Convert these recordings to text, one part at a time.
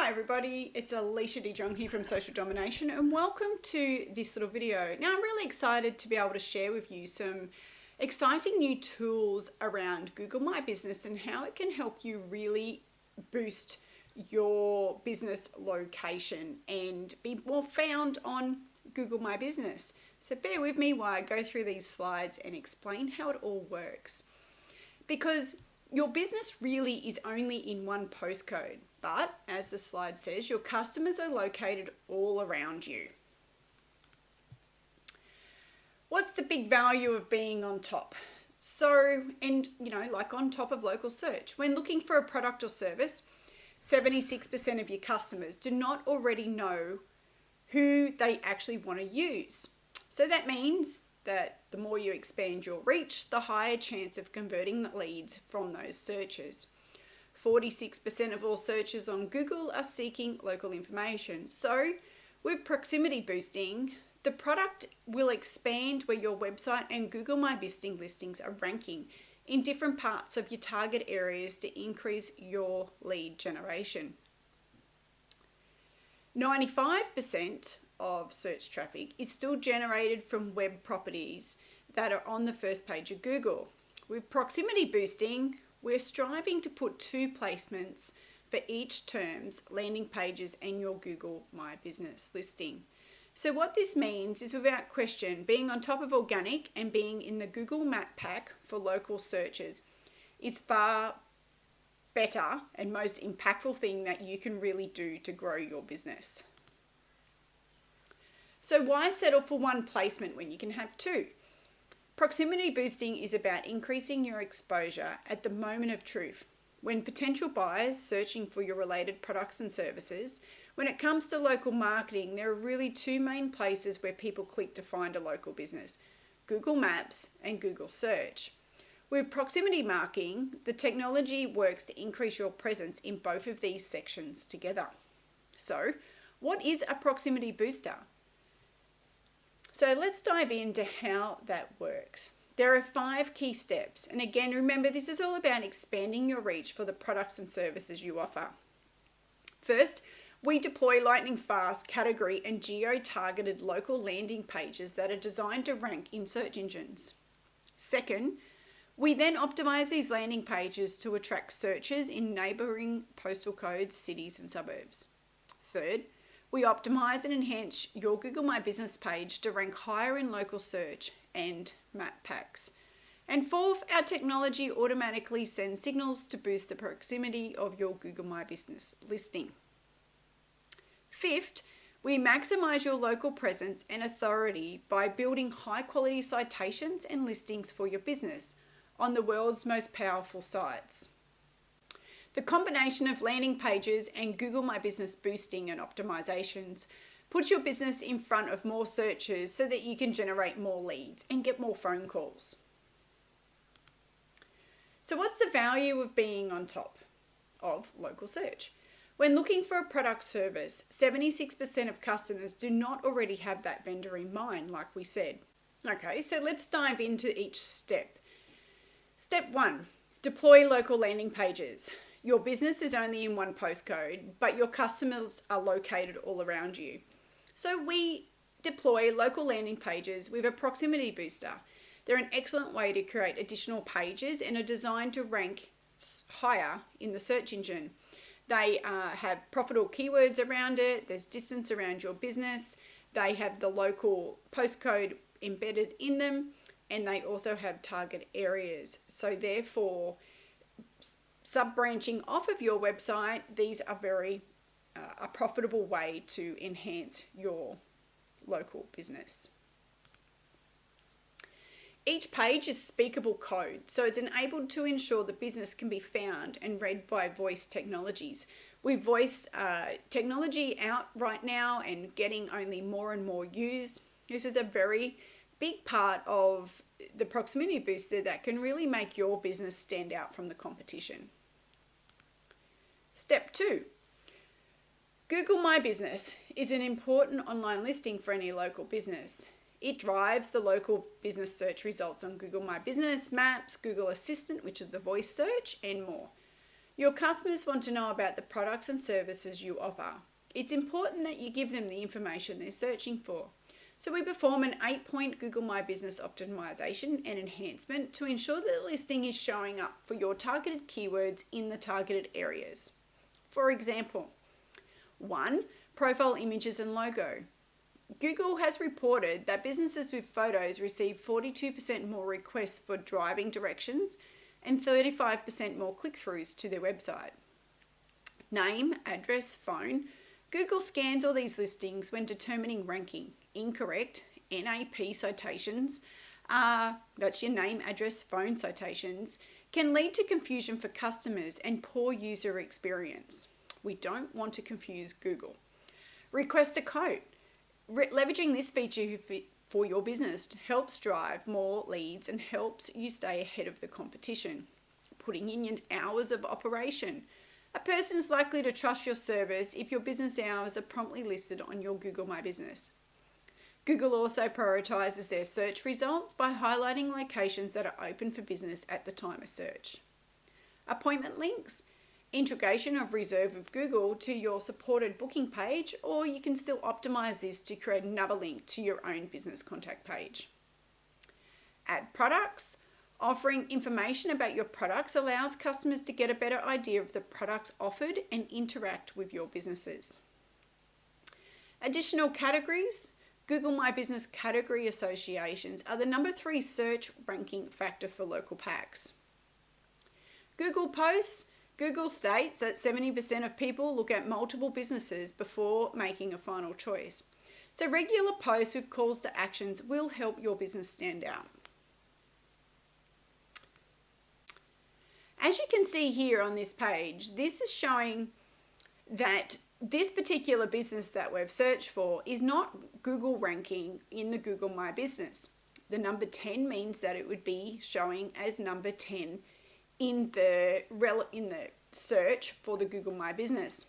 Hi everybody, it's Alicia DeJong here from Social Domination and welcome to this little video. Now I'm really excited to be able to share with you some exciting new tools around Google My Business and how it can help you really boost your business location and be more found on Google My Business. So bear with me while I go through these slides and explain how it all works. Because your business really is only in one postcode, but as the slide says, your customers are located all around you. What's the big value of being on top? Like on top of local search. When looking for a product or service, 76% of your customers do not already know who they actually want to use. So that means that the more you expand your reach, the higher chance of converting the leads from those searches. 46% of all searches on Google are seeking local information. So with proximity boosting, the product will expand where your website and Google My Business listings are ranking in different parts of your target areas to increase your lead generation. 95% of search traffic is still generated from web properties that are on the first page of Google. With proximity boosting, we're striving to put 2 placements for each term's landing pages and your Google My Business listing. So what this means is, without question, being on top of organic and being in the Google Map pack for local searches is far better and most impactful thing that you can really do to grow your business. So why settle for 1 placement when you can have 2? Proximity boosting is about increasing your exposure at the moment of truth. When potential buyers searching for your related products and services, when it comes to local marketing, there are really 2 main places where people click to find a local business: Google Maps and Google Search. With proximity marketing, the technology works to increase your presence in both of these sections together. So, what is a proximity booster? So let's dive into how that works. There are 5 key steps. And again, remember, this is all about expanding your reach for the products and services you offer. First, we deploy lightning fast category and geo-targeted local landing pages that are designed to rank in search engines. Second, we then optimize these landing pages to attract searches in neighboring postal codes, cities, and suburbs. Third, we optimize and enhance your Google My Business page to rank higher in local search and map packs. And fourth, our technology automatically sends signals to boost the proximity of your Google My Business listing. Fifth, we maximize your local presence and authority by building high-quality citations and listings for your business on the world's most powerful sites. The combination of landing pages and Google My Business boosting and optimizations puts your business in front of more searchers so that you can generate more leads and get more phone calls. So what's the value of being on top of local search? When looking for a product service, 76% of customers do not already have that vendor in mind, like we said. Okay, so let's dive into each step. Step 1, deploy local landing pages. Your business is only in 1 postcode, but your customers are located all around you. So we deploy local landing pages with a proximity booster. They're an excellent way to create additional pages and are designed to rank higher in the search engine. They have profitable keywords around it, there's distance around your business, they have the local postcode embedded in them, and they also have target areas. So therefore, sub-branching off of your website, these are a profitable way to enhance your local business. Each page is speakable code, so it's enabled to ensure the business can be found and read by voice technologies. With voice technology out right now and getting only more and more used, this is a very big part of the proximity booster that can really make your business stand out from the competition. Step 2. Google My Business is an important online listing for any local business. It drives the local business search results on Google My Business, Maps, Google Assistant, which is the voice search, and more. Your customers want to know about the products and services you offer. It's important that you give them the information they're searching for. So we perform an 8-point Google My Business optimization and enhancement to ensure that the listing is showing up for your targeted keywords in the targeted areas. For example, 1. Profile images and logo. Google has reported that businesses with photos receive 42% more requests for driving directions and 35% more click-throughs to their website. Name, address, phone. Google scans all these listings when determining ranking. Incorrect NAP citations, that's your name, address, phone citations, can lead to confusion for customers and poor user experience. We don't want to confuse Google. Request a quote. Leveraging this feature for your business helps drive more leads and helps you stay ahead of the competition. Putting in your hours of operation. A person is likely to trust your service if your business hours are promptly listed on your Google My Business. Google also prioritizes their search results by highlighting locations that are open for business at the time of search. Appointment links. Integration of Reserve with Google to your supported booking page, or you can still optimize this to create another link to your own business contact page. Add products. Offering information about your products allows customers to get a better idea of the products offered and interact with your businesses. Additional categories. Google My Business category associations are the number 3 search ranking factor for local packs. Google Posts. Google states that 70% of people look at multiple businesses before making a final choice. So regular posts with calls to actions will help your business stand out. As you can see here on this page, this is showing that this particular business that we've searched for is not Google ranking in the Google My Business. The number 10 means that it would be showing as number 10 in the search for the Google My Business.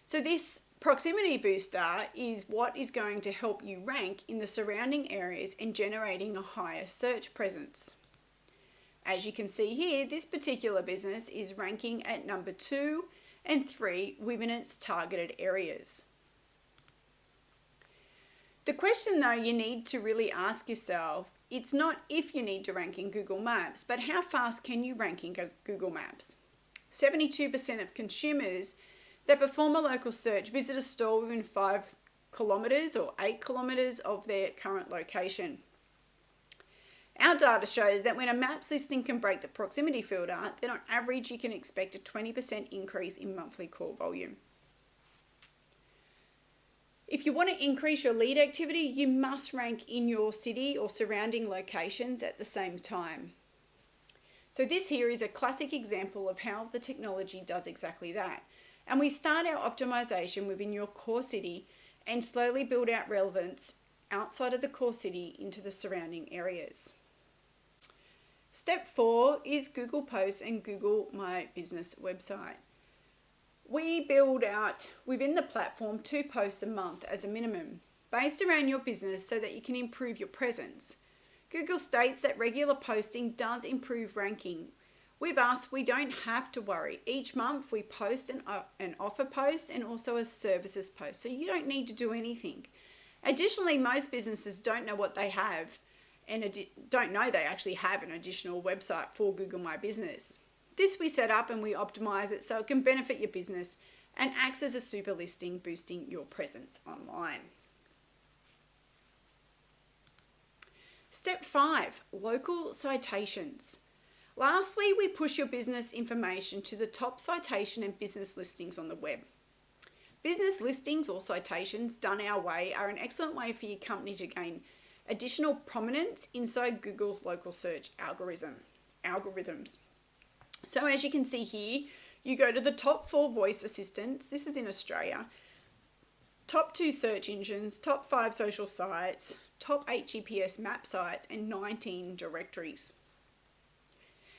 So this proximity booster is what is going to help you rank in the surrounding areas and generating a higher search presence. As you can see here, this particular business is ranking at number 2 and 3 within its targeted areas. The question though you need to really ask yourself, it's not if you need to rank in Google Maps, but how fast can you rank in Google Maps? 72% of consumers that perform a local search visit a store within 5 kilometres or 8 kilometres of their current location. Our data shows that when a Maps listing can break the proximity filter, then on average you can expect a 20% increase in monthly call volume. If you want to increase your lead activity, you must rank in your city or surrounding locations at the same time. So this here is a classic example of how the technology does exactly that. And we start our optimization within your core city and slowly build out relevance outside of the core city into the surrounding areas. Step 4 is Google Posts and Google My Business website. We build out within the platform 2 posts a month as a minimum, based around your business so that you can improve your presence. Google states that regular posting does improve ranking. With us, we don't have to worry. Each month we post an offer post and also a services post, so you don't need to do anything. Additionally, most businesses don't know what they have and don't know they actually have an additional website for Google My Business. This we set up and we optimize it so it can benefit your business and acts as a super listing, boosting your presence online. Step 5, local citations. Lastly, we push your business information to the top citation and business listings on the web. Business listings or citations done our way are an excellent way for your company to gain additional prominence inside Google's local search algorithms. So as you can see here, you go to the top 4 voice assistants, this is in Australia, top 2 search engines, top 5 social sites, top 8 GPS map sites, and 19 directories.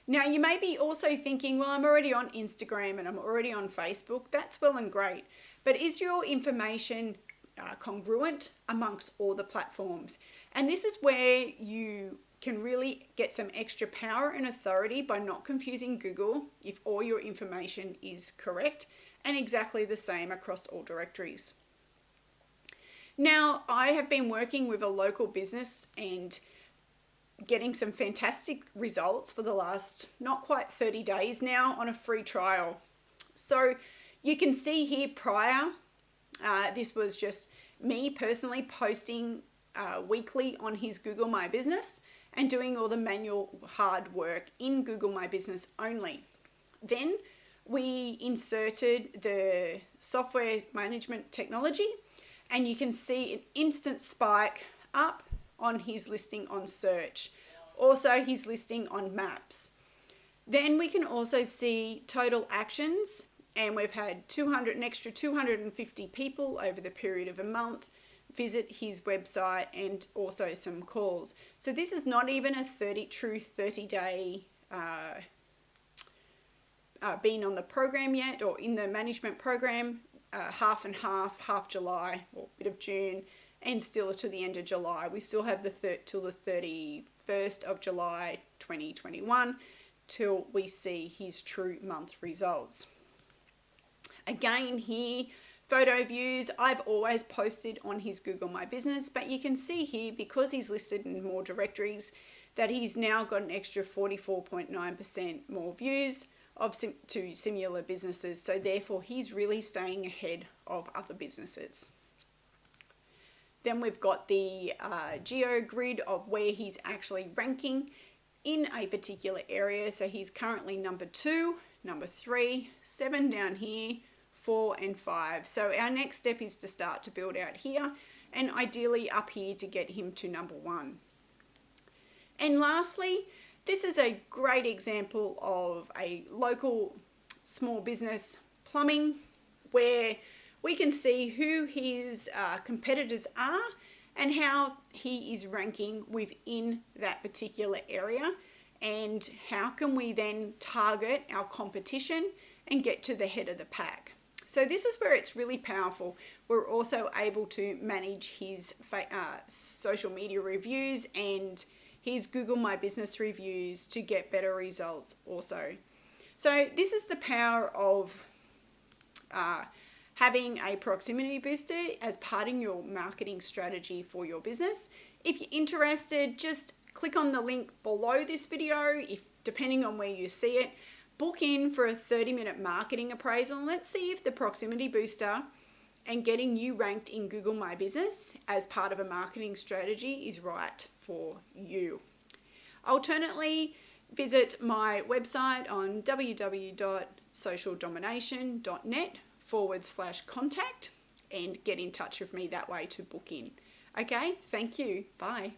Now you may be also thinking, well, I'm already on Instagram and I'm already on Facebook. That's well and great, but is your information congruent amongst all the platforms? And this is where you can really get some extra power and authority by not confusing Google if all your information is correct, and exactly the same across all directories. Now, I have been working with a local business and getting some fantastic results for the last not quite 30 days now on a free trial. So you can see here prior, this was just me personally posting weekly on his Google My Business and doing all the manual hard work in Google My Business only. Then we inserted the software management technology, and you can see an instant spike up on his listing on search, also his listing on maps. Then we can also see total actions, and we've had an extra 250 people over the period of a month visit his website, and also some calls. So this is not even a true 30-day been on the program yet, or in the management program. Half and half July or bit of June, and still to the end of July. We still have till the 31st of July 2021 till we see his true month results. Again here, photo views, I've always posted on his Google My Business, but you can see here, because he's listed in more directories, that he's now got an extra 44.9% more views to similar businesses, so therefore he's really staying ahead of other businesses. Then we've got the Geo Grid of where he's actually ranking in a particular area. So he's currently number 2, number 3, 7 down here, 4 and 5. So our next step is to start to build out here, and ideally up here to get him to number 1. And lastly, this is a great example of a local small business plumbing, where we can see who his competitors are and how he is ranking within that particular area, and how can we then target our competition and get to the head of the pack. So this is where it's really powerful. We're also able to manage his social media reviews and his Google My Business reviews to get better results also. So this is the power of having a proximity booster as part of your marketing strategy for your business. If you're interested, just click on the link below this video, depending on where you see it. Book in for a 30-minute marketing appraisal, and let's see if the proximity booster and getting you ranked in Google My Business as part of a marketing strategy is right for you. Alternately, visit my website on www.socialdomination.net/contact and get in touch with me that way to book in. Okay, thank you. Bye.